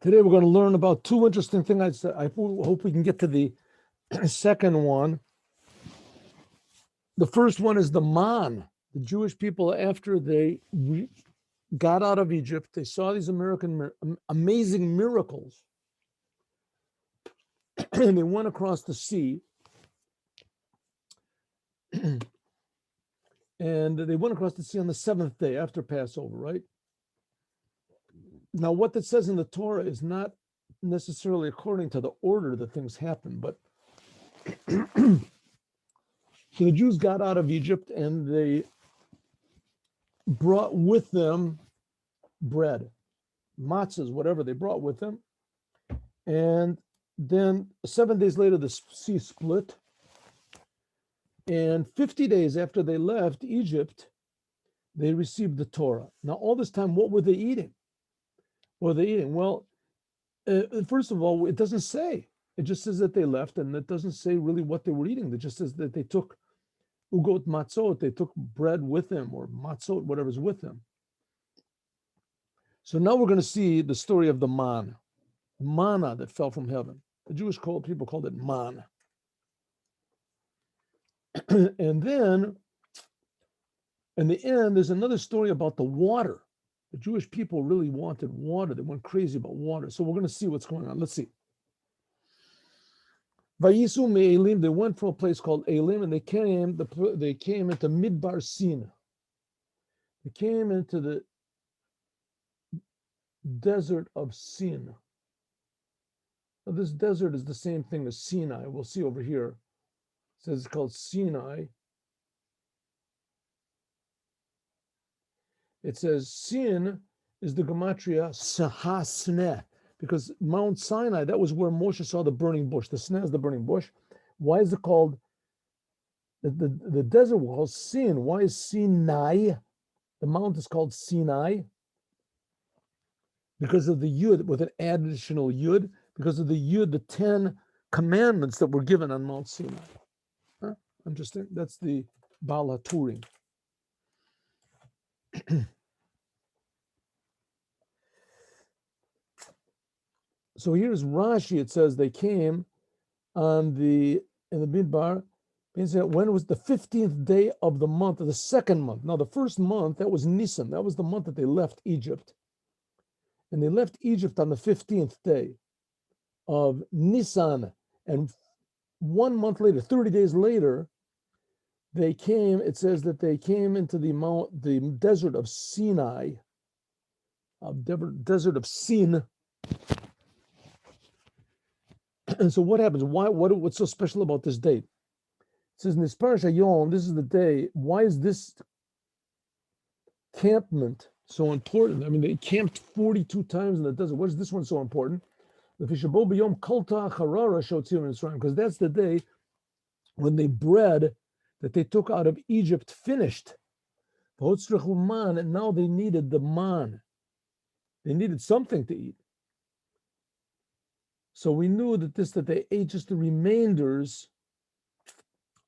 Today we're going to learn about two interesting things. I hope we can get to the second one. The first one is the man. The Jewish people, after they got out of Egypt, they saw these amazing miracles, and they went across the sea, and they went across the sea on the seventh day after Passover, right? Now, what that says in the Torah is not necessarily according to the order that things happen, but so the Jews got out of Egypt and they brought with them bread, matzahs, whatever they brought with them. And then 7 days later, the sea split. And 50 days after they left Egypt, they received the Torah. Now, all this time, what were they eating? What were they eating? Well, first of all, it doesn't say. It just says that they left, and it doesn't say really what they were eating. It just says that they took ugot matzot, they took bread with them, or matzot, whatever's with them. So now we're going to see the story of the manna that fell from heaven. The Jewish people called it man. And then, in the end, there's another story about the water. The Jewish people really wanted water. They went crazy about water. So we're going to see what's going on. Let's see. Vayisu me'elim, they went from a place called Elim, and they came into Midbar Sin. They came into the desert of Sin. Now, this desert is the same thing as Sinai. We'll see over here. It says it's called Sinai. It says Sin is the gematria Sahasneh, because Mount Sinai, that was where Moshe saw the burning bush. The Sneh is the burning bush. Why is it called, the desert was called Sin? Why is Sinai? The mount is called Sinai because of the Yud, with an additional Yud, because of the Yud, the 10 commandments that were given on Mount Sinai. Huh? Interesting. That's the Baal HaTurim. So here's Rashi. It says they came in the Midbar. When was the 15th day of the month, of the second month? Now, the first month, that was Nisan. That was the month that they left Egypt. And they left Egypt on the 15th day of Nisan. And 1 month later, 30 days later, they came, it says that they came into the desert of Sinai, desert of Sin. And so what happens? What's so special about this date? It says in this parasha Yom, this is the day. Why is this campment so important? I mean, they camped 42 times in the desert. What is this one so important? Because that's the day when the bread that they took out of Egypt finished. And now they needed the man. They needed something to eat. So we knew that they ate just the remainders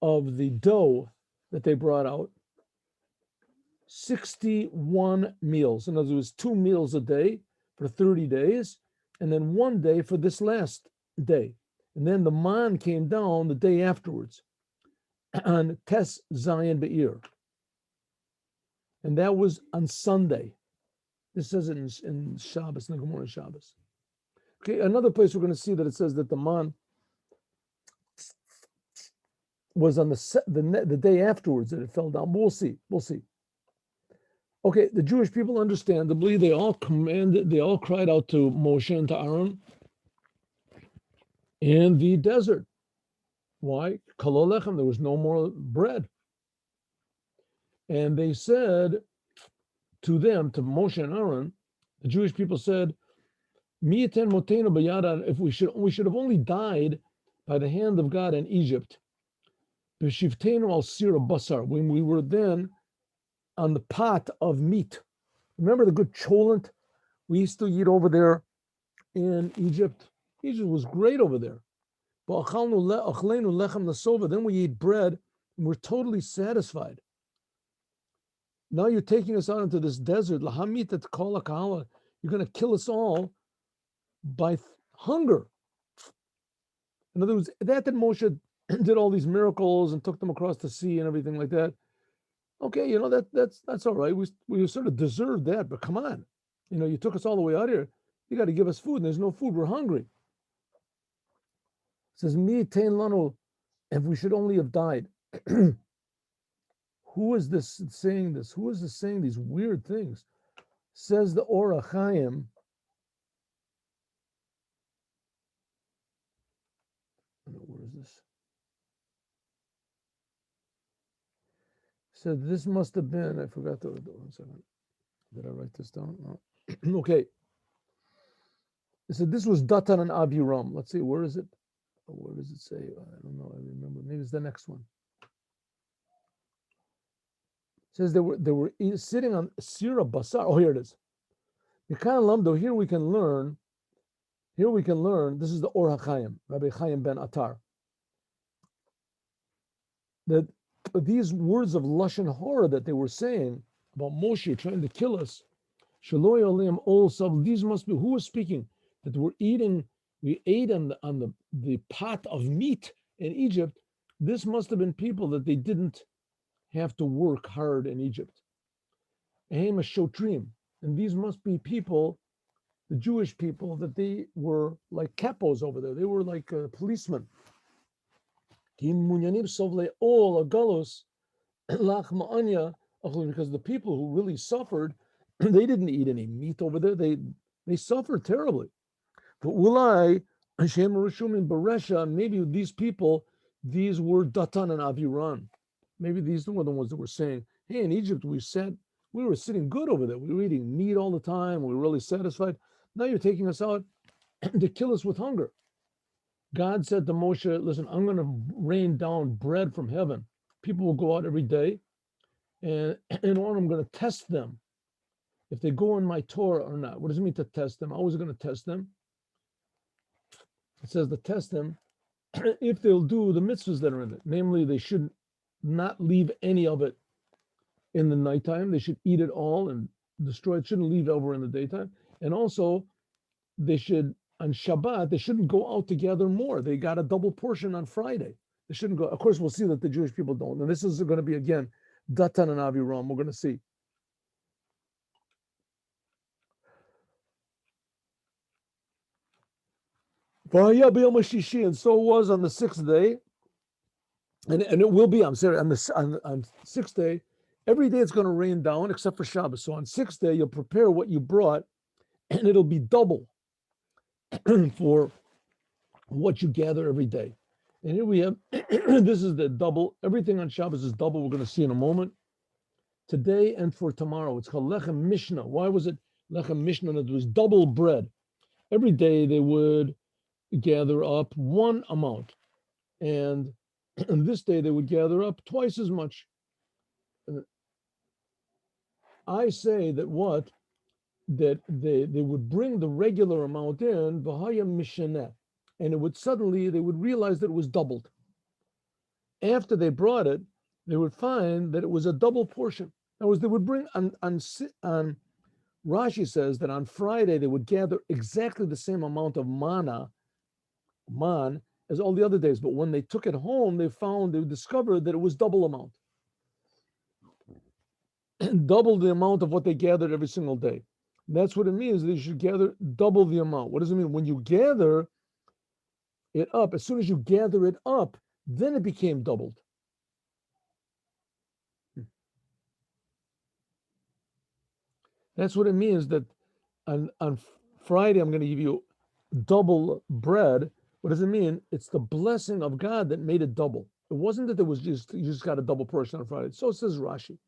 of the dough that they brought out. 61 meals. In other words, 2 meals a day for 30 days, and then 1 day for this last day. And then the man came down the day afterwards on Tes Zayin Be'ir. And that was on Sunday. This says it in Shabbos, in the Gemara Shabbos. Okay, another place we're going to see that it says that the man was on the day afterwards that it fell down. We'll see. Okay, the Jewish people, understandably, they all cried out to Moshe and to Aaron in the desert. Why? Kol lechem, there was no more bread. And they said to them, to Moshe and Aaron, the Jewish people said, Mi yiten motenu b'yad, if we should have only died by the hand of God in Egypt, b'shivtenu al sira basar, when we were then on the pot of meat. Remember the good cholent we used to eat over there in Egypt? Egypt was great over there. Then we eat bread and we're totally satisfied. Now you're taking us out into this desert. You're going to kill us all by hunger. In other words, that Moshe did all these miracles and took them across the sea and everything like that. Okay, that's all right. We sort of deserve that, but come on, you took us all the way out here. You got to give us food, and there's no food. We're hungry. It says, "Mi tain lanu," if we should only have died. Who is this saying this? Who is this saying these weird things? Says the Or HaChaim. Where is this? Said this must have been. I forgot to. 1 second. Did I write this down? No. Okay. It said this was Datan and Abiram. Let's see. Where is it? Where does it say? I don't know. I remember. Maybe it's the next one. It says they were sitting on Sira Basar. Oh, here it is. Nikan Lamdo. Here we can learn. This is the Or HaChaim, Rabbi Chaim ben Atar. That these words of lashon hara that they were saying about Moshe trying to kill us, Shaloi Olim Ol, these must be who was speaking that we ate on the pot of meat in Egypt. This must have been people that they didn't have to work hard in Egypt. And these must be people, the Jewish people, that they were like capos over there. They were like policemen. Because the people who really suffered, they didn't eat any meat over there. They suffered terribly. But maybe these people, these were Datan and Aviran. Maybe these were the ones that were saying, hey, in Egypt we were sitting good over there. We were eating meat all the time. We were really satisfied. Now you're taking us out to kill us with hunger. God said to Moshe, listen, I'm going to rain down bread from heaven. People will go out every day, and I'm going to test them if they go in my Torah or not. What does it mean to test them? How is it going to test them? It says to test them if they'll do the mitzvahs that are in it. Namely, they should not leave any of it in the nighttime. They should eat it all and destroy it. Shouldn't leave over in the daytime. And also, they should, on Shabbat, they shouldn't go out to gather more. They got a double portion on Friday. They shouldn't go. Of course, we'll see that the Jewish people don't. And this is going to be, again, Datan and Aviram. We're going to see. And so it was on the sixth day. And it will be, I'm sorry, on sixth day, every day it's going to rain down except for Shabbos. So on sixth day, you'll prepare what you brought, and it'll be double for what you gather every day. And here we have, this is the double. Everything on Shabbos is double. We're going to see in a moment. Today and for tomorrow. It's called Lechem Mishnah. Why was it Lechem Mishnah? It was double bread. Every day they would gather up one amount. And this day they would gather up twice as much. I say that that they would bring the regular amount in, V'haya Mishneh, and they would realize that it was doubled. After they brought it, they would find that it was a double portion. In other words, they would bring on Rashi says that on Friday they would gather exactly the same amount of man, as all the other days. But when they took it home, they discovered that it was double amount. Double the amount of what they gathered every single day. That's what it means. They should gather double the amount. What does it mean? When you gather it up, as soon as you gather it up, then it became doubled. That's what it means that on Friday, I'm going to give you double bread. What does it mean? It's the blessing of God that made it double. It wasn't that you just got a double portion on Friday. So says Rashi.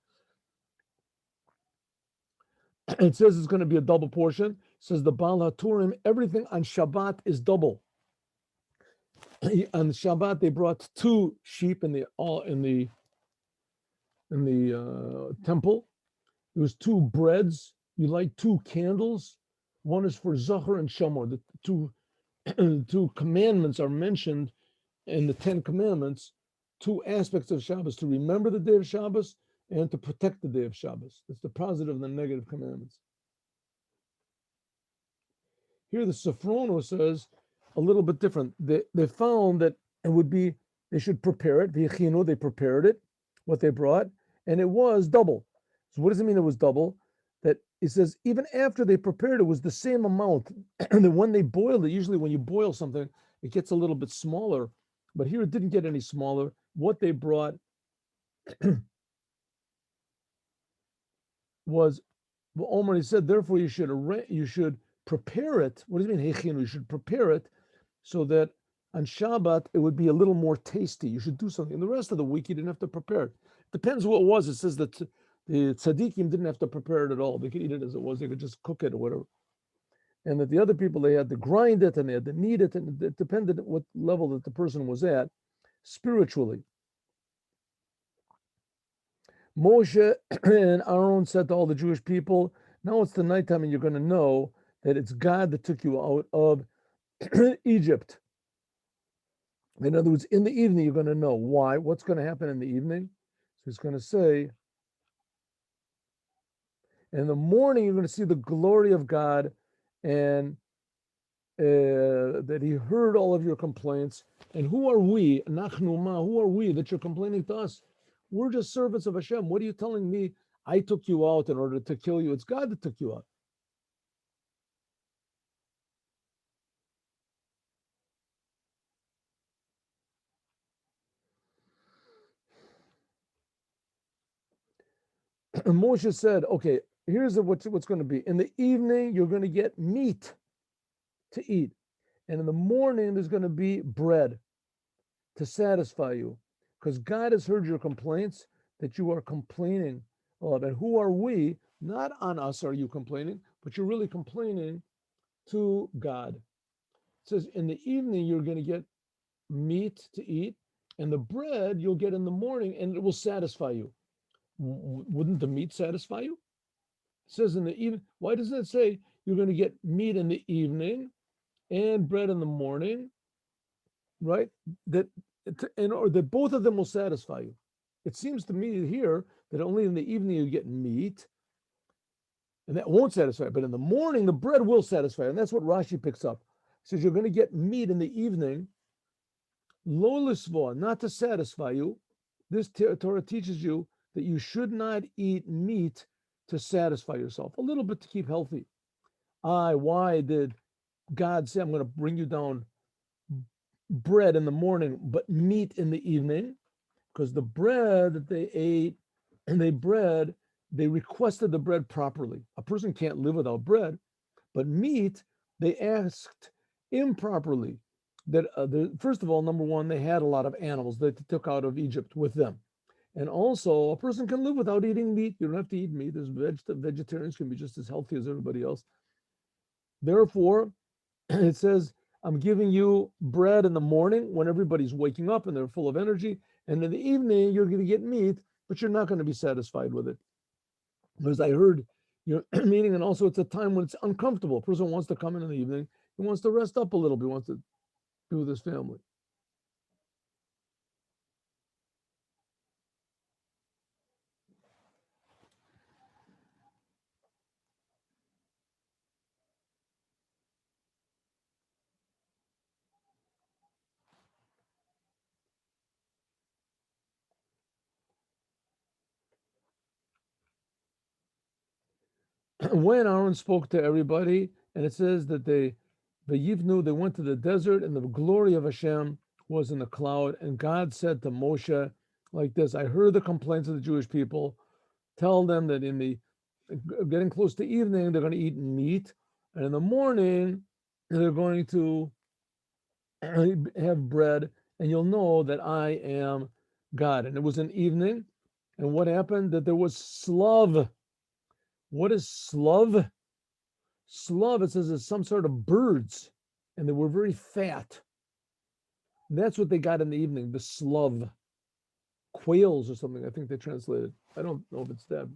It says it's going to be a double portion. It says the Baal HaTurim, everything on Shabbat is double. On Shabbat, they brought 2 sheep in the temple. There was 2 breads. You light 2 candles. One is for Zachar and Shamor. The two commandments are mentioned in the 10 commandments. 2 aspects of Shabbos: to remember the day of Shabbos and to protect the day of Shabbos. It's the positive and the negative commandments. Here the Safrono says a little bit different. They found that it would be, they should prepare it. V'yechinu, they prepared it, what they brought, and it was double. So what does it mean it was double? That it says even after they prepared it was the same amount. And then when they boiled it, usually when you boil something, it gets a little bit smaller. But here it didn't get any smaller. What they brought was, well, Omar, he said, therefore you should prepare it. What does it mean, hechinu? You should prepare it so that on Shabbat it would be a little more tasty. You should do something. And the rest of the week you didn't have to prepare it. Depends what it was. It says that the tzaddikim didn't have to prepare it at all. They could eat it as it was. They could just cook it or whatever. And that the other people, they had to grind it and they had to knead it, and it depended on what level that the person was at spiritually. Moshe and Aaron said to all the Jewish people, now it's the nighttime and you're going to know that it's God that took you out of Egypt. In other words, in the evening, you're going to know why. What's going to happen in the evening? So he's going to say, in the morning, you're going to see the glory of God, and that he heard all of your complaints. And who are we? Nachnuma, who are we that you're complaining to us? We're just servants of Hashem. What are you telling me? I took you out in order to kill you. It's God that took you out. And Moshe said, okay, here's what's going to be. In the evening, you're going to get meat to eat. And in the morning, there's going to be bread to satisfy you. Because God has heard your complaints that you are complaining of. And who are we? Not on us are you complaining, but you're really complaining to God. It says in the evening, you're going to get meat to eat, and the bread you'll get in the morning, and it will satisfy you. Wouldn't the meat satisfy you? It says in the evening. Why doesn't it say you're going to get meat in the evening and bread in the morning? Right? Or that both of them will satisfy you. It seems to me here that only in the evening you get meat, and that won't satisfy. But in the morning, the bread will satisfy. And that's what Rashi picks up. He says you're going to get meat in the evening, lo lisva, not to satisfy you. This Torah teaches you that you should not eat meat to satisfy yourself, a little bit to keep healthy. Why did God say, I'm going to bring you down bread in the morning, but meat in the evening? Because the bread that they ate, and they requested the bread properly. A person can't live without bread, but meat, they asked improperly. That first of all, number one, they had a lot of animals that they took out of Egypt with them. And also, a person can live without eating meat. You don't have to eat meat. There's vegetarians can be just as healthy as everybody else. Therefore, it says, I'm giving you bread in the morning when everybody's waking up and they're full of energy. And in the evening, you're going to get meat, but you're not going to be satisfied with it. Because I heard your meeting, and also it's a time when it's uncomfortable. A person wants to come in the evening. He wants to rest up a little bit. He wants to be with his family. When Aaron spoke to everybody, and it says that the Yivnu, they went to the desert, and the glory of Hashem was in the cloud. And God said to Moshe like this, I heard the complaints of the Jewish people. Tell them that in the getting close to evening, they're going to eat meat. And in the morning, they're going to have bread. And you'll know that I am God. And it was an evening. And what happened? That there was slav. What is slav? Slav, it says, is some sort of birds, and they were very fat. And that's what they got in the evening, the slav. Quails or something, I think they translated. I don't know if it's that.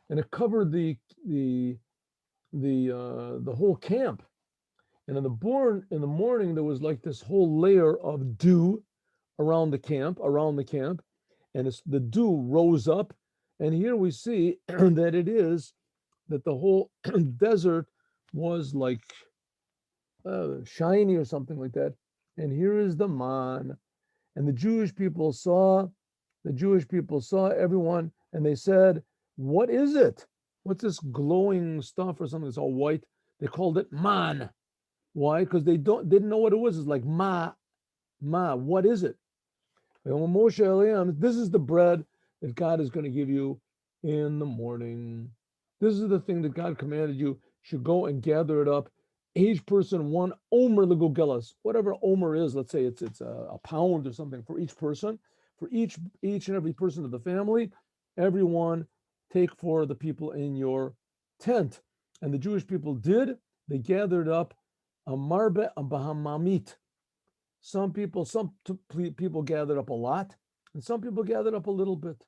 And it covered the whole camp. And in the morning, there was like this whole layer of dew around the camp, and the dew rose up. And here we see that it is that the whole desert was like shiny or something like that. And here is the man. And the Jewish people saw everyone, and they said, "What is it? What's this glowing stuff or something that's all white?" They called it man. Why? Because didn't know what it was. It's like ma. What is it? Moshe Eliam, this is the bread that God is going to give you in the morning. This is the thing that God commanded you. Should go and gather it up. Each person one omer legugelas, whatever omer is. Let's say it's a pound or something for each person, for each and every person of the family. Everyone take for the people in your tent. And the Jewish people did. They gathered up a marbe a bahamamit. Some people gathered up a lot, and some people gathered up a little bit.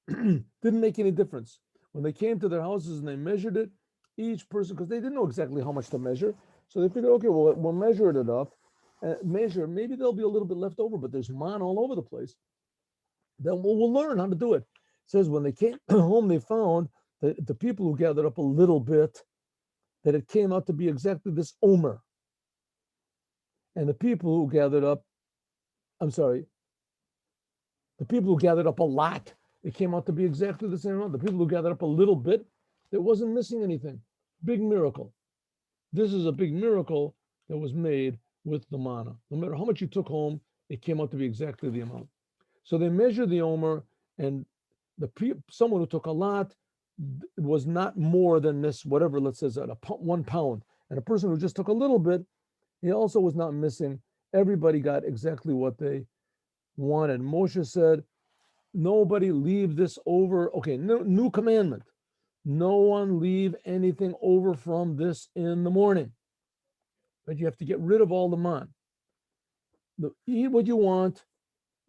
Didn't make any difference. When they came to their houses and they measured it, each person, because they didn't know exactly how much to measure, so they figured, okay, well, we'll measure it enough. Measure, maybe there'll be a little bit left over, but there's man all over the place. Then we'll learn how to do it. It says when they came home, they found that the people who gathered up a little bit, that it came out to be exactly this omer. And the people who gathered up, I'm sorry, the people who gathered up a lot, it came out to be exactly the same amount. The people who gathered up a little bit, it wasn't missing anything. Big miracle. This is a big miracle that was made with the manna. No matter how much you took home, it came out to be exactly the amount. So they measured the omer, and someone who took a lot was not more than this, whatever, let's say, 1 pound. And a person who just took a little bit, he also was not missing. Everybody got exactly what they wanted. Moshe said, nobody leave this over. Okay, new commandment. No one leave anything over from this in the morning. But you have to get rid of all the man. Eat what you want,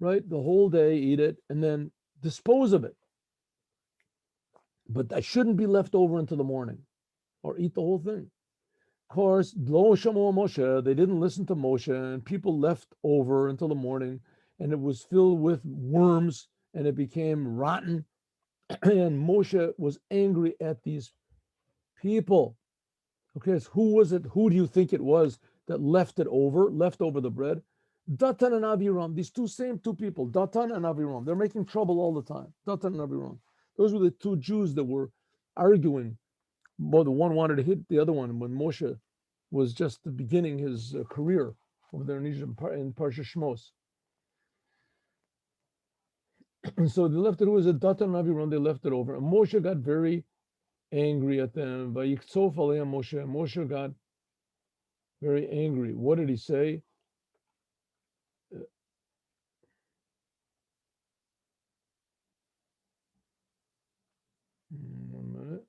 right? The whole day, eat it, and then dispose of it. But that shouldn't be left over into the morning, or eat the whole thing. Of course, lo shamo Moshe, they didn't listen to Moshe, and people left over until the morning, and it was filled with worms, and it became rotten. And Moshe was angry at these people. Okay, so who was it? Who do you think it was that left over the bread? Datan and Aviram, these same two people, Datan and Aviram, they're making trouble all the time. Datan and Aviram. Those were the two Jews that were arguing. Well, the one wanted to hit the other one when Moshe was just beginning his career over there in Egypt in Parsha Shmos. And so they left it. Who was it? Datan and Aviram. They left it over, and Moshe got very angry at them. Moshe got very angry. What did he say? One minute.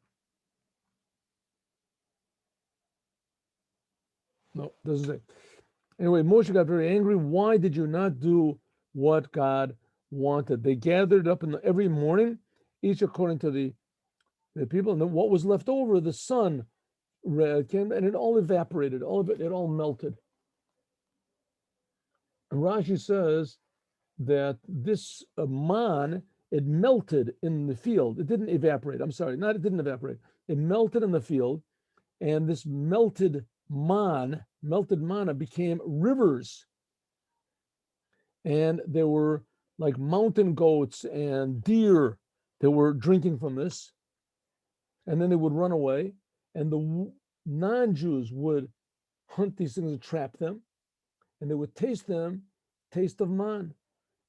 No, doesn't say. Anyway, Moshe got very angry. Why did you not do what God wanted? They gathered up every morning, each according to the people, and then what was left over, the sun came, and it all evaporated. All of it, it all melted. And Rashi says that this man, it melted in the field. It didn't evaporate. I'm sorry, not it didn't evaporate. It melted in the field, and this melted manna became rivers. And there were like mountain goats and deer that were drinking from this. And then they would run away. And the non-Jews would hunt these things and trap them. And they would taste of man.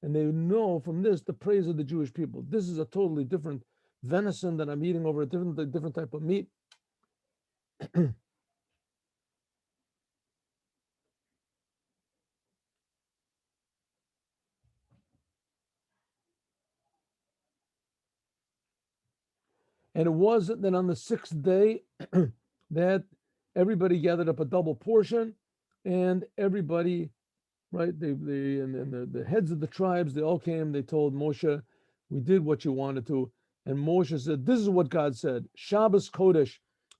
And they would know from this the praise of the Jewish people. This is a totally different venison that I'm eating over a different type of meat. And it was that on the 6th day that everybody gathered up a double portion, and everybody, right, the heads of the tribes, they all came, they told Moshe, we did what you wanted to. And Moshe said, this is what God said, Shabbos Kodesh,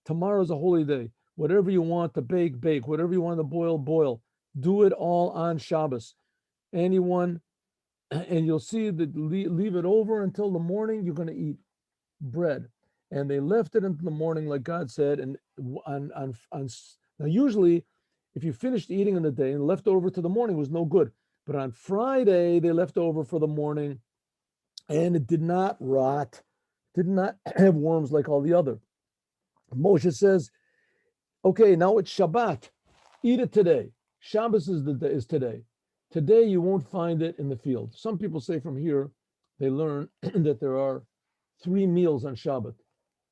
tomorrow's a holy day. Whatever you want to bake, bake. Whatever you want to boil, boil. Do it all on Shabbos. Anyone, and you'll see that leave it over until the morning, you're going to eat bread. And they left it into the morning, like God said. And now usually If you finished eating in the day and left over to the morning, it was no good. But on Friday, they left over for the morning, and it did not rot, did not have worms like all the other. Moshe says, okay, now it's Shabbat. Eat it today. Shabbos is today. Today you won't find it in the field. Some people say from here they learn that there are 3 meals on Shabbat.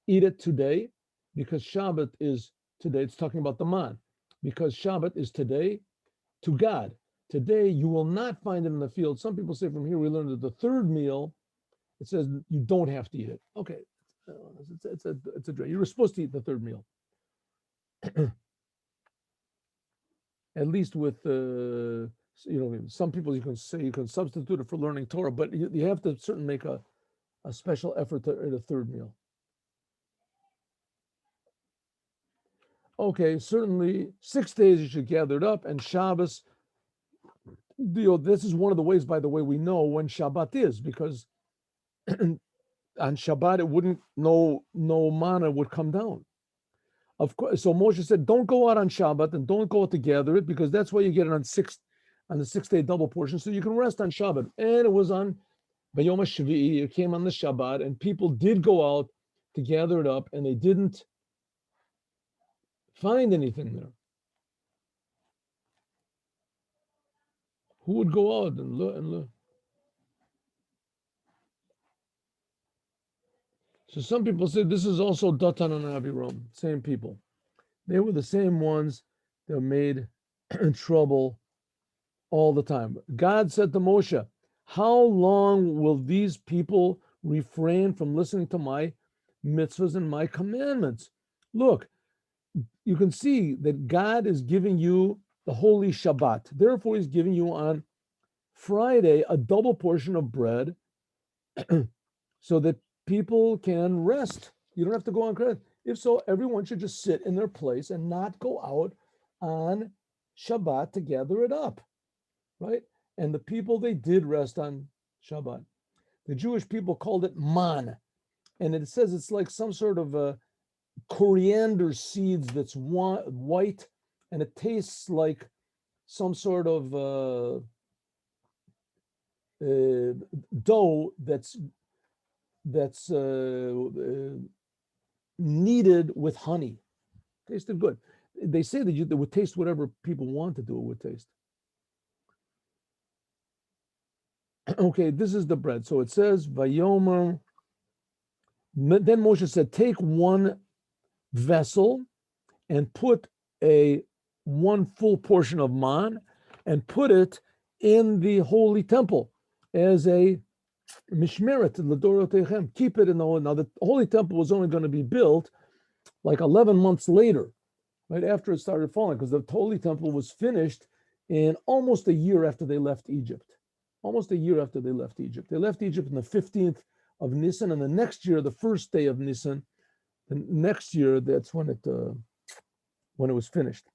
Eat it today because Shabbat is today. It's talking about the man. Because Shabbat is today to God. Today you will not find it in the field. Some people say from here we learn that the third meal, it says you don't have to eat it. Okay, it's a you were supposed to eat the third meal. At least with some people you can say you can substitute it for learning Torah, but you have to certainly make a special effort to eat a third meal. Okay, certainly 6 days you should gather it up, and Shabbos. This is one of the ways, by the way, we know when Shabbat is, because on Shabbat it wouldn't no manna would come down. Of course, so Moshe said, don't go out on Shabbat and don't go out to gather it, because that's why you get it on the 6-day double portion, so you can rest on Shabbat. And it was on Bayom HaShvi'i, it came on the Shabbat, and people did go out to gather it up, and they didn't find anything there. Who would go out and look? So some people say this is also Datan and Aviram, same people. They were the same ones that made trouble all the time. God said to Moshe, how long will these people refrain from listening to my mitzvahs and my commandments? Look, you can see that God is giving you the holy Shabbat. Therefore, he's giving you on Friday a double portion of bread so that people can rest. You don't have to go on credit. If so, everyone should just sit in their place and not go out on Shabbat to gather it up, right? And the people, they did rest on Shabbat. The Jewish people called it man, and it says it's like some sort of a coriander seeds that's white, and it tastes like some sort of dough that's kneaded with honey. Tasted good. They say that it would taste whatever people want to do it would taste. Okay, this is the bread. So it says, Vayomer. Then Moshe said, take one vessel and put one full portion of man and put it in the holy temple as a mishmeret l'dorotechem. Keep it in the holy. Now the holy temple was only going to be built like 11 months later, right after it started falling, because the holy temple was finished in almost a year after they left Egypt. Almost a year after they left Egypt. They left Egypt on the 15th of Nisan, and the next year, the first day of Nisan, the next year, that's when it was finished.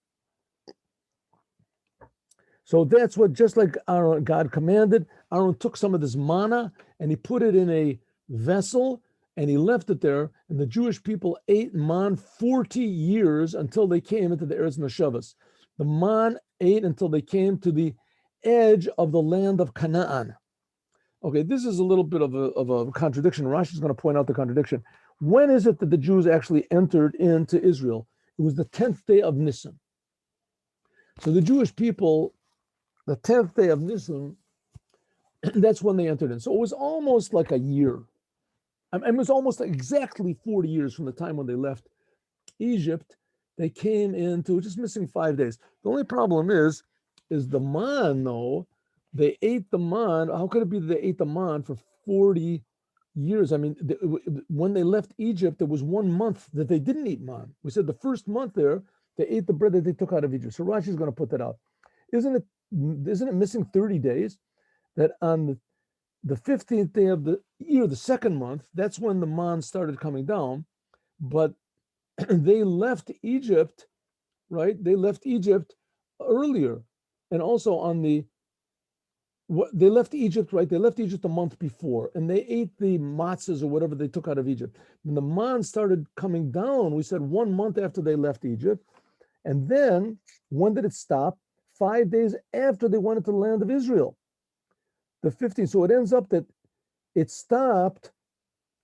So that's what, just like Aaron, God commanded, Aaron took some of this manna and he put it in a vessel and he left it there. And the Jewish people ate man 40 years until they came into the Eretz Neshavos. The man ate until they came to the edge of the land of Canaan. Okay, this is a little bit of a contradiction. Rashi is going to point out the contradiction. When is it that the Jews actually entered into Israel? It was the 10th day of Nisan. So the Jewish people, the 10th day of Nisan, that's when they entered in. So it was almost like a year. It was almost exactly 40 years from the time when they left Egypt. They came into, just missing 5 days. The only problem is the man, though. They ate the man. How could it be that they ate the man for 40 years? I mean, when they left Egypt, there was 1 month that they didn't eat man. We said the first month there, they ate the bread that they took out of Egypt. So Rashi is going to put that out. Isn't it missing 30 days? That on the 15th day of the year, the second month, that's when the man started coming down. But they left Egypt, right? They left Egypt earlier. And also they left Egypt, right? They left Egypt a month before, and they ate the matzahs or whatever they took out of Egypt. When the man started coming down, we said 1 month after they left Egypt, And then when did it stop? 5 days after they went into the land of Israel. The 15th. So it ends up that it stopped,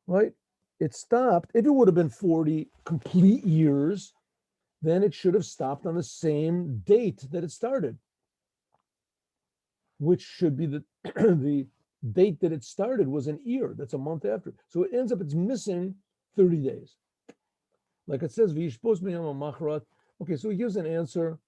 right? It stopped. If it would have been 40 complete years, then it should have stopped on the same date that it started, which should be the the date that it started was an year. That's a month after. So it ends up it's missing 30 days. Like it says, V'yishpos b'yom ha'machrat. Okay, so he gives an answer.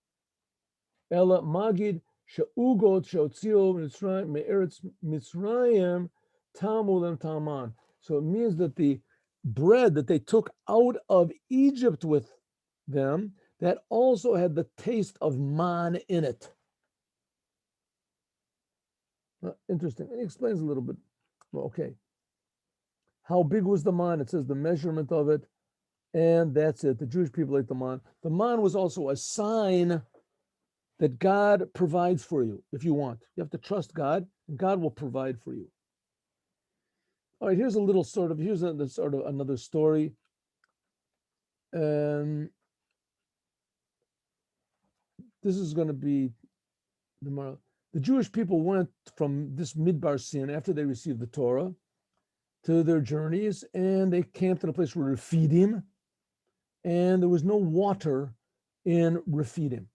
Ela magid she'ugot she'otzio me'eretz Mitzrayim tamu lem taman. So it means that the bread that they took out of Egypt with them, that also had the taste of man in it. Interesting. And he explains a little bit. Well, okay. How big was the man? It says the measurement of it. And that's it. The Jewish people ate the man. The man was also a sign that God provides for you if you want. You have to trust God, and God will provide for you. All right, here's another story. This is going to be tomorrow. The Jewish people went from this Midbar Sin after they received the Torah to their journeys, and they camped in a place where Rephidim, and there was no water in Rephidim,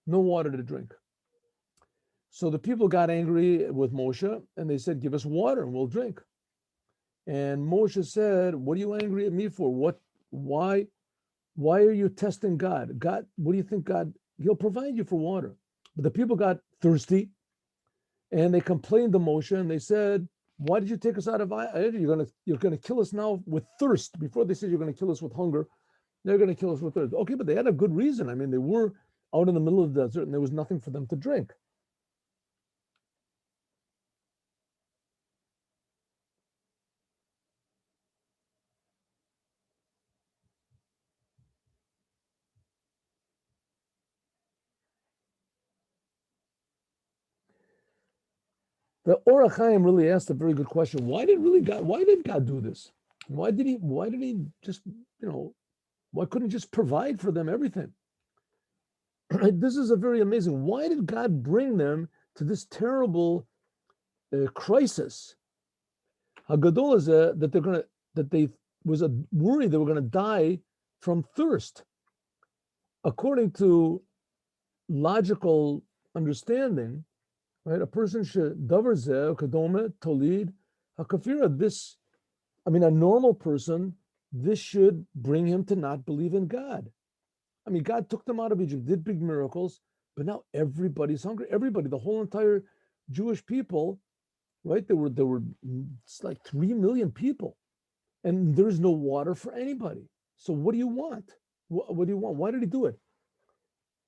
no water to drink. So the people got angry with Moshe, and they said, "Give us water, and we'll drink." And Moshe said, "What are you angry at me for? Why are you testing God? God, what do you think God? He'll provide you for water." But the people got thirsty, and they complained to Moshe, and they said, "Why did you take us out of Egypt? You're gonna kill us now with thirst." Before they said you're gonna kill us with hunger, they're gonna kill us with thirst. Okay, but they had a good reason. I mean, they were out in the middle of the desert, and there was nothing for them to drink. The Or HaChaim really asked a very good question. Why did God do this? Why did he just, why couldn't he just provide for them everything? This is a very amazing. Why did God bring them to this terrible crisis? Hagadol is that they was a worry they were going to die from thirst. According to logical understanding, right? A person should davar zeh kadome tolid hakafira. This, I mean, a normal person, this should bring him to not believe in God. I mean, God took them out of Egypt, did big miracles, but now everybody's hungry. Everybody, the whole entire Jewish people, right? There were it's like 3 million people, and there's no water for anybody. So what do you want? What do you want? Why did he do it?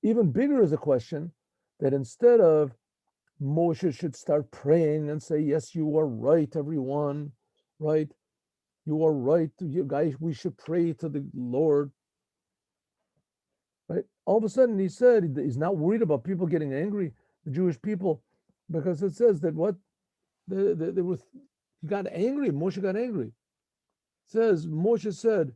Even bigger is a question that instead of Moshe should start praying and say, "Yes, you are right, everyone, right? You are right, you guys. We should pray to the Lord." Right? All of a sudden, he said he's not worried about people getting angry, the Jewish people, because it says that what they were, he got angry. Moshe got angry. It says Moshe said,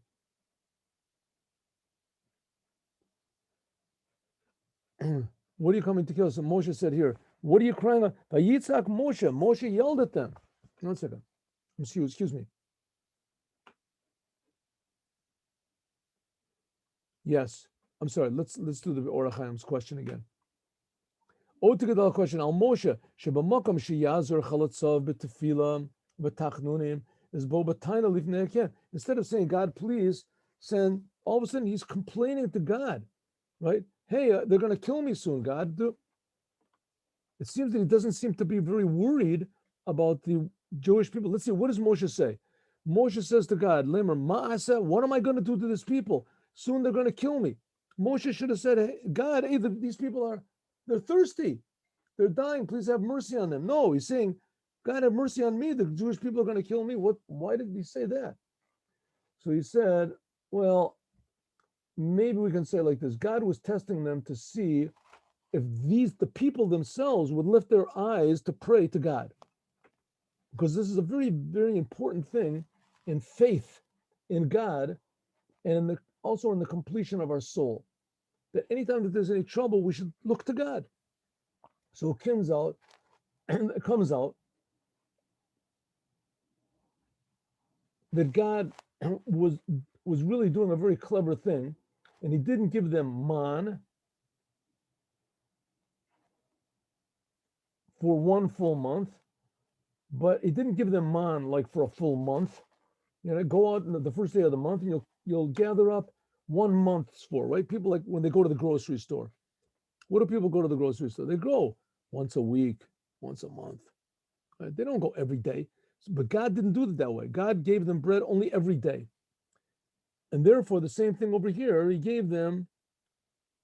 "What are you coming to kill?" So Moshe said, "Here, what are you crying out?" Vayitzak Moshe. Moshe yelled at them. 1 second. Excuse me. Yes, I'm sorry. Let's do the Or HaChaim's question again. Otigadal question al Moshe shebamakam sheyazor chalatzav betefila betachnunim is bo b'taina lifnei Hashem. Instead of saying, "God, please send," all of a sudden he's complaining to God, right? Hey, they're going to kill me soon, God. It seems that he doesn't seem to be very worried about the Jewish people. Let's see, what does Moshe say? Moshe says to God, Lemer, Ma'asa, what am I going to do to this people? Soon they're going to kill me. Moshe should have said, "Hey, God, hey, these people they're thirsty. They're dying. Please have mercy on them." No, he's saying, "God, have mercy on me. The Jewish people are going to kill me." Why did he say that? So he said, well, maybe we can say like this. God was testing them to see if the people themselves would lift their eyes to pray to God. Because this is a very, very important thing in faith in God and also in the completion of our soul. that anytime that there's any trouble, we should look to God. So it comes out, and it comes out that God was really doing a very clever thing, and he didn't give them man for one full month, but he didn't give them man like for a full month. Go out on the first day of the month, and you'll gather up 1 month's for, right? People, like when they go to the grocery store. What do people go to the grocery store? They go once a week, once a month. Right? They don't go every day. But God didn't do it that way. God gave them bread only every day. And therefore, the same thing over here, he gave them,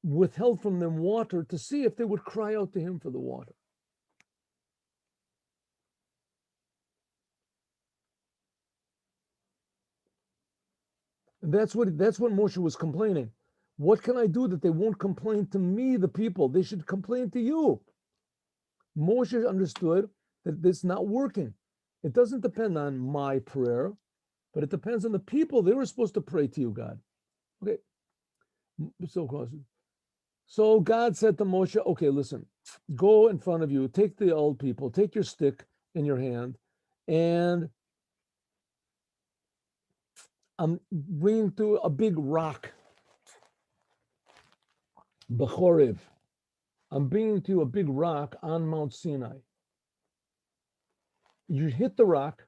withheld from them water to see if they would cry out to him for the water. And that's what Moshe was complaining. What can I do that they won't complain to me, the people? They should complain to you. Moshe understood that it's not working. It doesn't depend on my prayer, but it depends on the people. They were supposed to pray to you, God. Okay. So God said to Moshe, okay, listen, go in front of you, take the old people, take your stick in your hand, and I'm bringing to a big rock, Bechorev. I'm bringing to you a big rock on Mount Sinai. You hit the rock,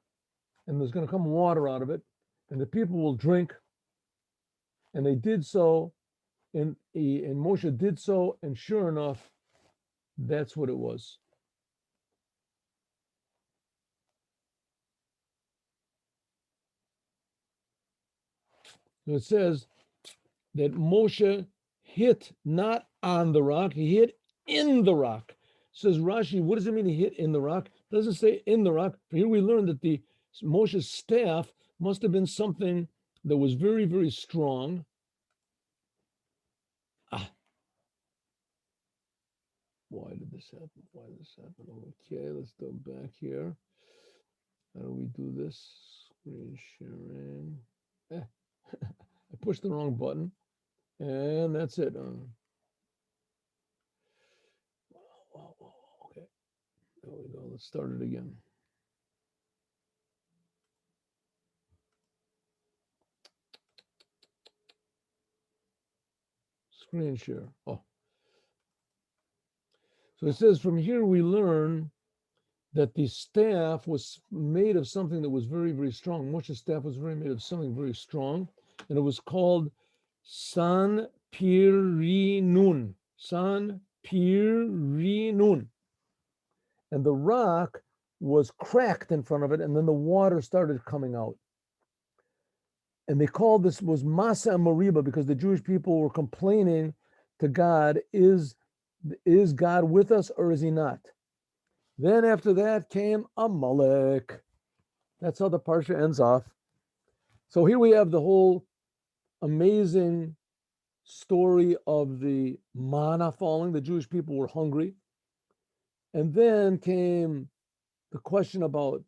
and there's going to come water out of it, and the people will drink. And they did so, and Moshe did so, and sure enough, that's what it was. So it says that Moshe hit not on the rock, he hit in the rock. Says Rashi, what does it mean he hit in the rock? It doesn't say in the rock. Here we learn that the Moshe's staff must have been something that was very, very strong. Why did this happen? Okay, let's go back here. How do we do this? Screen sharing. I pushed the wrong button, and that's it. Okay, there we go. Let's start it again. Screen share. Oh. So it says, from here we learn that the staff was made of something that was very, very strong. Moshe's staff was made of something very strong, and it was called San Pirinun. San Pirinun. And the rock was cracked in front of it, and then the water started coming out. And they called this was Masa and Meriba, because the Jewish people were complaining to God, is God with us or is he not? Then after that came Amelek. That's how the parsha ends off. So here we have the whole amazing story of the manna falling. The Jewish people were hungry. And then came the question about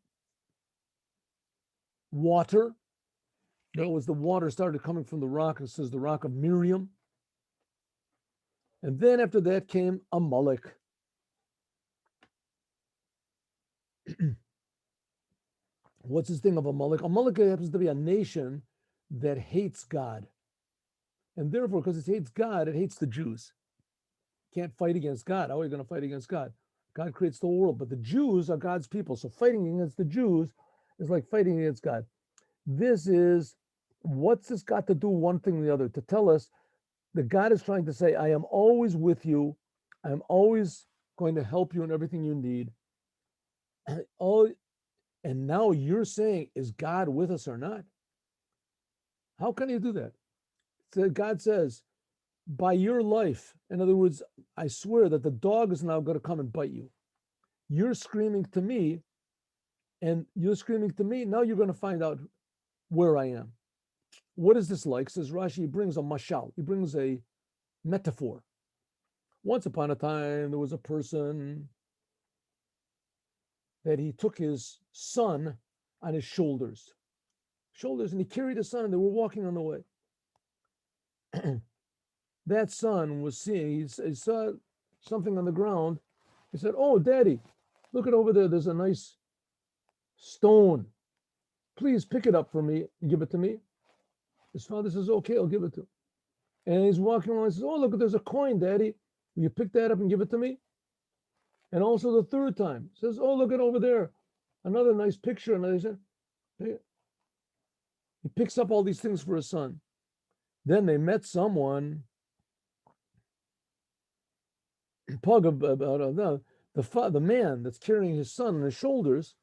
water. That was the water started coming from the rock. It says the rock of Miriam. And then after that came Amalek. What's this thing of Amalek? Amalek happens to be a nation that hates God. And therefore, because it hates God, it hates the Jews. Can't fight against God. How are you going to fight against God? God creates the whole world, but the Jews are God's people. So fighting against the Jews is like fighting against God. What's this got to do one thing or the other? To tell us that God is trying to say, I am always with you. I am always going to help you in everything you need. And now you're saying, is God with us or not? How can you do that? So God says, by your life, in other words, I swear that the dog is now going to come and bite you. You're screaming to me, and you're screaming to me. Now you're going to find out where I am. What is this like? Says Rashi, he brings a mashal, he brings a metaphor. Once upon a time, there was a person that he took his son on his shoulders, and he carried his son, and they were walking on the way. that son was seeing, he saw something on the ground. He said, "Oh, Daddy, look at over there. There's a nice stone. Please pick it up for me and give it to me." His father says, "Okay, I'll give it to him." And he's walking along and says, "Oh, look, there's a coin, Daddy. Will you pick that up and give it to me?" And also the third time says, "Oh, look at over there. Another nice picture." And he said, he picks up all these things for his son. Then they met someone, the man that's carrying his son on his shoulders.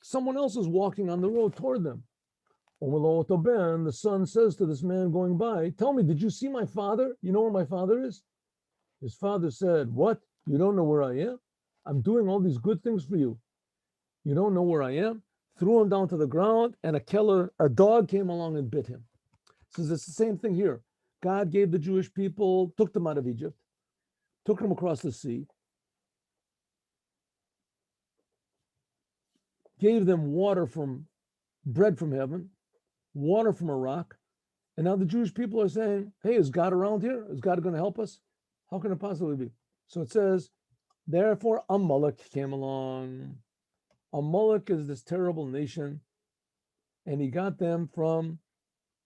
Someone else is walking on the road toward them. The son says to this man going by, "Tell me, did you see my father? You know where my father is?" His father said, "What? You don't know where I am? I'm doing all these good things for you. You don't know where I am?" Threw him down to the ground, and a dog came along and bit him. So it's the same thing here. God gave the Jewish people, took them out of Egypt, took them across the sea, gave them bread from heaven, water from a rock. And now the Jewish people are saying, "Hey, is God around here? Is God going to help us? How can it possibly be?" So it says, therefore Amalek came along. Amalek is this terrible nation, and he got them from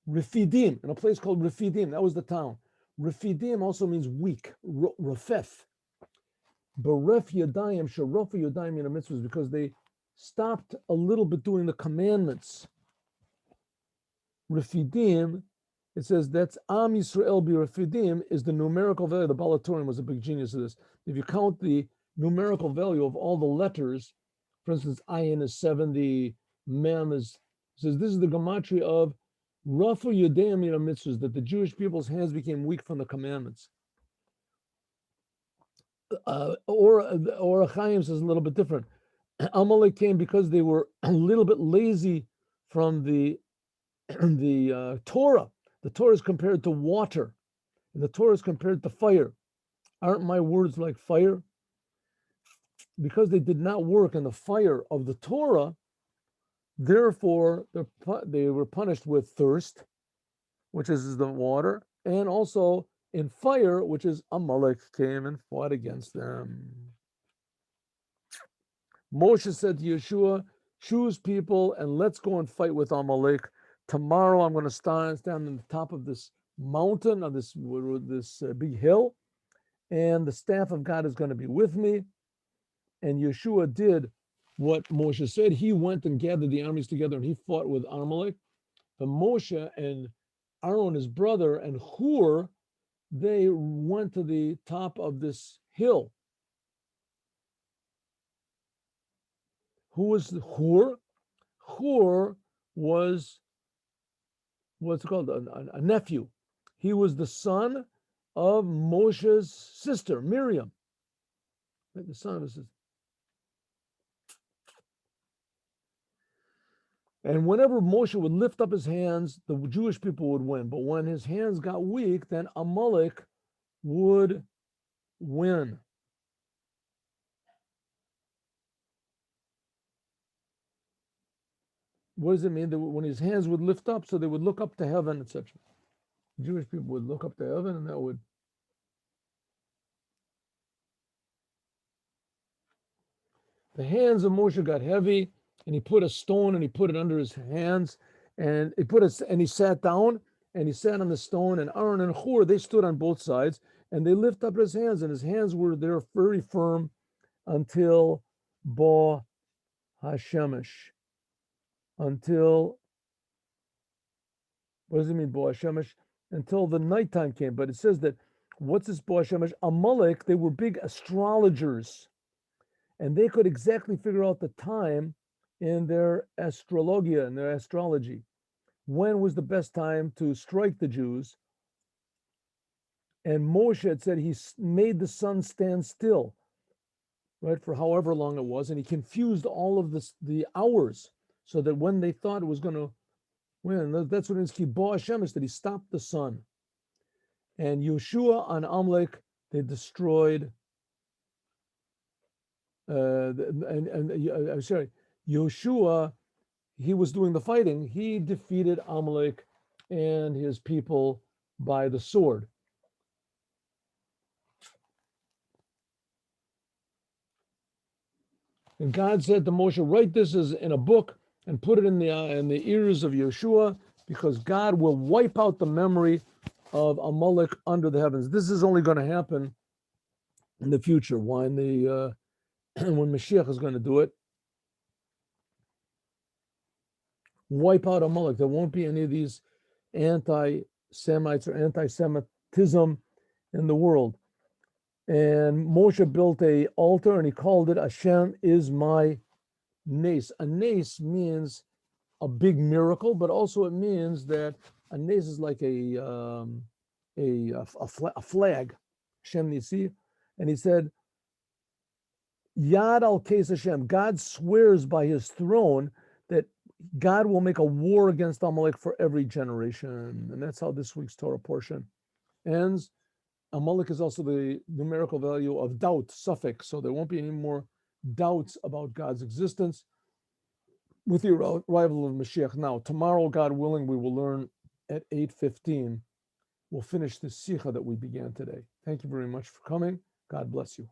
Rephidim, in a place called Rephidim. That was the town. Rephidim also means weak, Rafef. Beref Yadayim, Sharofa Yadayim in the mitzvahs, because they stopped a little bit doing the commandments. Refidim, it says that's Am Yisrael bi Refidim is the numerical value. The Balatorim was a big genius of this. If you count the numerical value of all the letters, for instance, Ayin is 70, Mem is, says this is the gematria of Rafu Yudayim Mina mitzvahs, that the Jewish people's hands became weak from the commandments. Or Chaim says a little bit different. Amalek came because they were a little bit lazy from the Torah. The Torah is compared to water, and the Torah is compared to fire. Aren't my words like fire? Because they did not work in the fire of the Torah, therefore they were punished with thirst, which is the water, and also in fire, which is Amalek came and fought against them. Moshe said to Yeshua, "Choose people and let's go and fight with Amalek. Tomorrow I'm going to stand on the top of this mountain, of this big hill, and the staff of God is going to be with me." And Yeshua did what Moshe said. He went and gathered the armies together and he fought with Amalek. But Moshe and Aaron, his brother, and Hur, they went to the top of this hill. Who was Hur? Hur was what's it called? A nephew. He was the son of Moshe's sister, Miriam. The son of his sister. And whenever Moshe would lift up his hands, the Jewish people would win. But when his hands got weak, then Amalek would win. What does it mean? That when his hands would lift up, so they would look up to heaven, etc. Jewish people would look up to heaven, and that would. The hands of Moshe got heavy, and he put a stone and he put it under his hands, and he sat down and he sat on the stone. And Aaron and Hur, they stood on both sides, and they lifted up his hands, and his hands were there very firm until Bo Hashemesh. Until, what does it mean, Bo Hashemesh? Until the nighttime came. But it says that, what's this Bo Hashemesh? Amalek, they were big astrologers, and they could exactly figure out the time in their astrologia, in their astrology. When was the best time to strike the Jews? And Moshe had said he made the sun stand still, right, for however long it was, and he confused all of the hours, so that when they thought it was going to win, that's what it's Bo Hashemesh, that he stopped the sun. And Yeshua on Amalek, they destroyed. I'm sorry, Yeshua, he was doing the fighting. He defeated Amalek and his people by the sword. And God said to Moshe, write this as in a book and put it in the ears of Yeshua, because God will wipe out the memory of Amelek under the heavens. This is only going to happen in the future, when when Mashiach is going to do it. Wipe out Amelek. There won't be any of these anti-Semites or anti-Semitism in the world. And Moshe built an altar and he called it Hashem is my nace. A nace means a big miracle, but also it means that a nace is like a flag. Hashem Nisi. And he said, Yad al Kes Hashem. God swears by his throne that God will make a war against Amalek for every generation. And that's how this week's Torah portion ends. Amalek is also the numerical value of doubt, suffix. So there won't be any more doubts about God's existence with the arrival of Mashiach. Now, tomorrow, God willing, we will learn at 8:15. We'll finish the Sikha that we began today. Thank you very much for coming. God bless you.